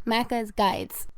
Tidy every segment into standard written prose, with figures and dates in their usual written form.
Macca's guides.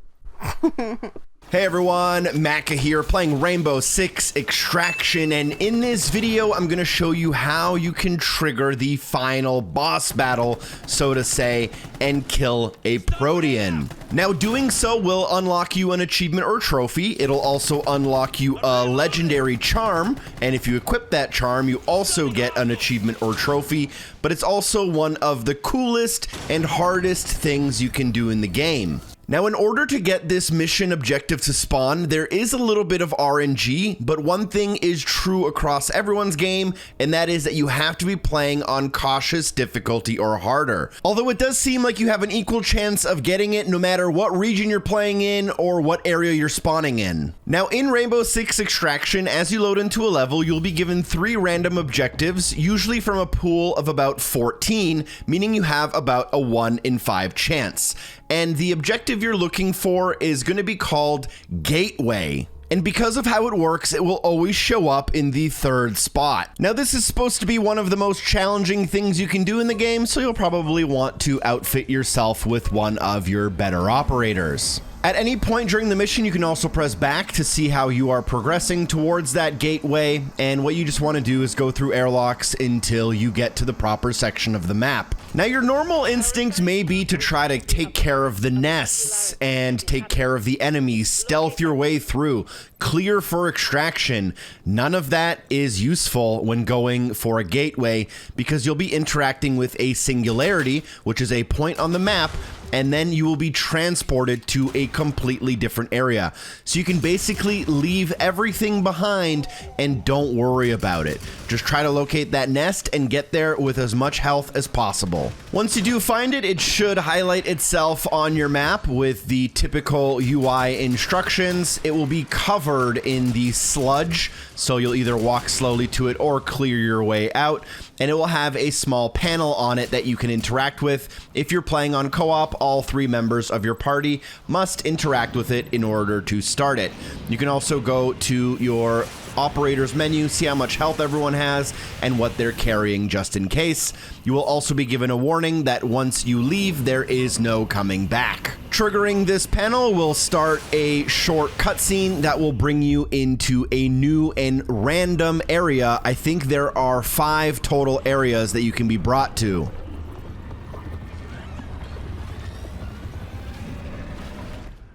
Hey everyone, Macca here playing Rainbow Six Extraction, and in this video I'm going to show you how you can trigger the final boss battle, so to say, and kill a Protean. Now doing so will unlock you an achievement or trophy. It'll also unlock you a legendary charm, and if you equip that charm you also get an achievement or trophy, but it's also one of the coolest and hardest things you can do in the game. Now, in order to get this mission objective to spawn, there is a little bit of RNG, but one thing is true across everyone's game, and that is that you have to be playing on cautious difficulty or harder. Although it does seem like you have an equal chance of getting it no matter what region you're playing in or what area you're spawning in. Now, in Rainbow Six Extraction, as you load into a level, you'll be given 3 random objectives, usually from a pool of about 14, meaning you have about a 1 in 5 chance. And the objective you're looking for is going to be called Gateway. And because of how it works, it will always show up in the 3rd spot. Now, this is supposed to be one of the most challenging things you can do in the game, so you'll probably want to outfit yourself with one of your better operators. At any point during the mission, you can also press back to see how you are progressing towards that gateway, and what you just want to do is go through airlocks until you get to the proper section of the map. Now, your normal instinct may be to try to take care of the nests and take care of the enemies, stealth your way through, clear for extraction. None of that is useful when going for a gateway because you'll be interacting with a singularity, which is a point on the map, and then you will be transported to a completely different area. So you can basically leave everything behind and don't worry about it. Just try to locate that nest and get there with as much health as possible. Once you do find it, it should highlight itself on your map with the typical UI instructions. It will be covered in the sludge, so you'll either walk slowly to it or clear your way out, and it will have a small panel on it that you can interact with. If you're playing on co-op, all 3 members of your party must interact with it in order to start it. You can also go to your operator's menu, see how much health everyone has and what they're carrying just in case. You will also be given a warning that once you leave, there is no coming back. Triggering this panel will start a short cutscene that will bring you into a new and random area. I think there are 5 total areas that you can be brought to.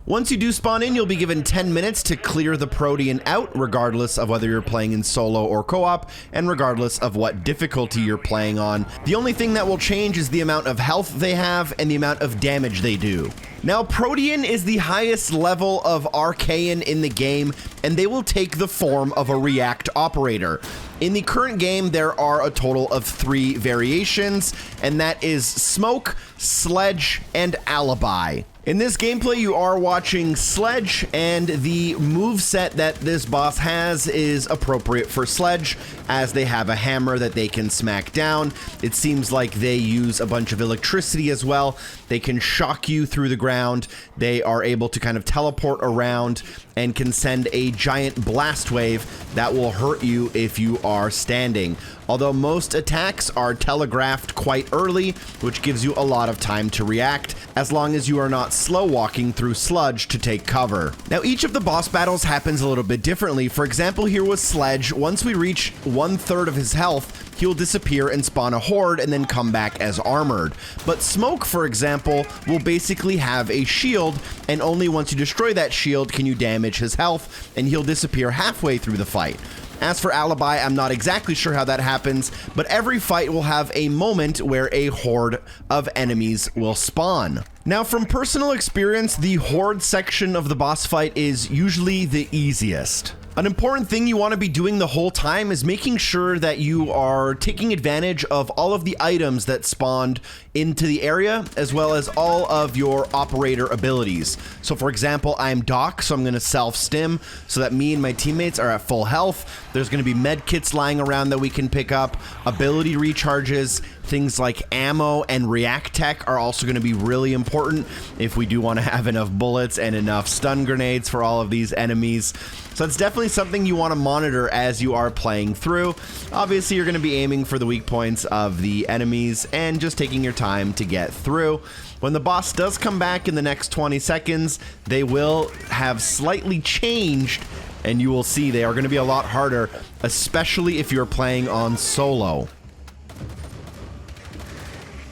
Once you do spawn in, you'll be given 10 minutes to clear the Protean out, regardless of whether you're playing in solo or co-op, and regardless of what difficulty you're playing on. The only thing that will change is the amount of health they have and the amount of damage they do. Now, Protean is the highest level of Archaean in the game, and they will take the form of a react operator. In the current game, there are a total of 3 variations, and that is Smoke, Sledge, and Alibi. In this gameplay, you are watching Sledge, and the moveset that this boss has is appropriate for Sledge, as they have a hammer that they can smack down. It seems like they use a bunch of electricity as well. They can shock you through the ground. They are able to kind of teleport around and can send a giant blast wave that will hurt you if you are standing. Although most attacks are telegraphed quite early, which gives you a lot of time to react, as long as you are not slow walking through sludge to take cover. Now, each of the boss battles happens a little bit differently. For example, here with Sledge, once we reach 1/3 of his health, he'll disappear and spawn a horde and then come back as armored. But Smoke, for example, will basically have a shield, and only once you destroy that shield can you damage his health, and he'll disappear halfway through the fight. As for Alibi, I'm not exactly sure how that happens, but every fight will have a moment where a horde of enemies will spawn. Now, from personal experience, the horde section of the boss fight is usually the easiest. An important thing you want to be doing the whole time is making sure that you are taking advantage of all of the items that spawned into the area, as well as all of your operator abilities. So for example, I'm Doc, so I'm going to self-stim so that me and my teammates are at full health. There's going to be med kits lying around that we can pick up, ability recharges, things like ammo and react tech are also going to be really important if we do want to have enough bullets and enough stun grenades for all of these enemies. So it's definitely something you want to monitor as you are playing through. Obviously, you're going to be aiming for the weak points of the enemies and just taking your time to get through. When the boss does come back in the next 20 seconds, they will have slightly changed, and you will see they are going to be a lot harder, especially if you're playing on solo.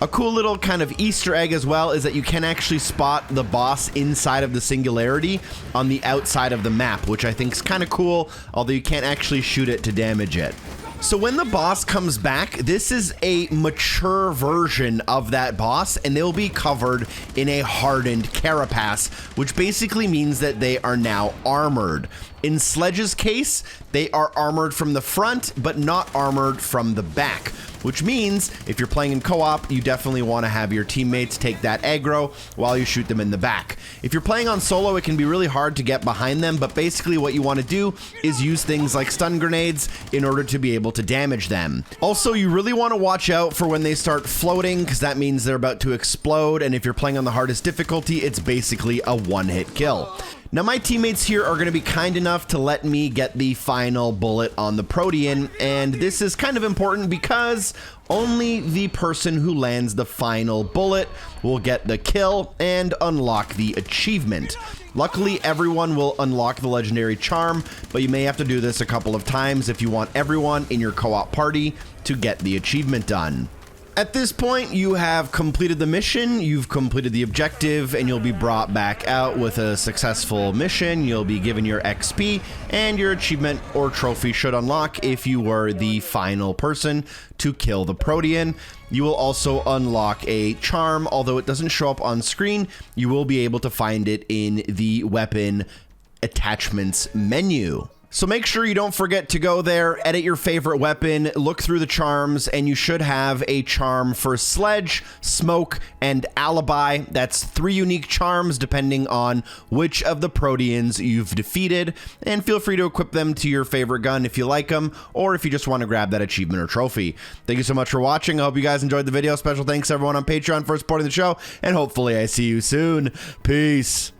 A cool little kind of Easter egg as well is that you can actually spot the boss inside of the singularity on the outside of the map, which I think is kind of cool, although you can't actually shoot it to damage it. So when the boss comes back, this is a mature version of that boss, and they'll be covered in a hardened carapace, which basically means that they are now armored. In Sledge's case, they are armored from the front, but not armored from the back, which means if you're playing in co-op, you definitely want to have your teammates take that aggro while you shoot them in the back. If you're playing on solo, it can be really hard to get behind them, but basically what you want to do is use things like stun grenades in order to be able to damage them. Also, you really want to watch out for when they start floating, because that means they're about to explode, and if you're playing on the hardest difficulty, it's basically a one-hit kill. Now, my teammates here are going to be kind enough to let me get the final bullet on the Protean, and this is kind of important because only the person who lands the final bullet will get the kill and unlock the achievement. Luckily, everyone will unlock the legendary charm, but you may have to do this a couple of times if you want everyone in your co-op party to get the achievement done. At this point, you have completed the mission, you've completed the objective, and you'll be brought back out with a successful mission. You'll be given your XP, and your achievement or trophy should unlock if you were the final person to kill the Protean. You will also unlock a charm, although it doesn't show up on screen. You will be able to find it in the weapon attachments menu. So make sure you don't forget to go there, edit your favorite weapon, look through the charms, and you should have a charm for Sledge, Smoke, and Alibi. That's 3 unique charms depending on which of the Proteans you've defeated, and feel free to equip them to your favorite gun if you like them, or if you just want to grab that achievement or trophy. Thank you so much for watching. I hope you guys enjoyed the video. Special thanks to everyone on Patreon for supporting the show, and hopefully I see you soon. Peace.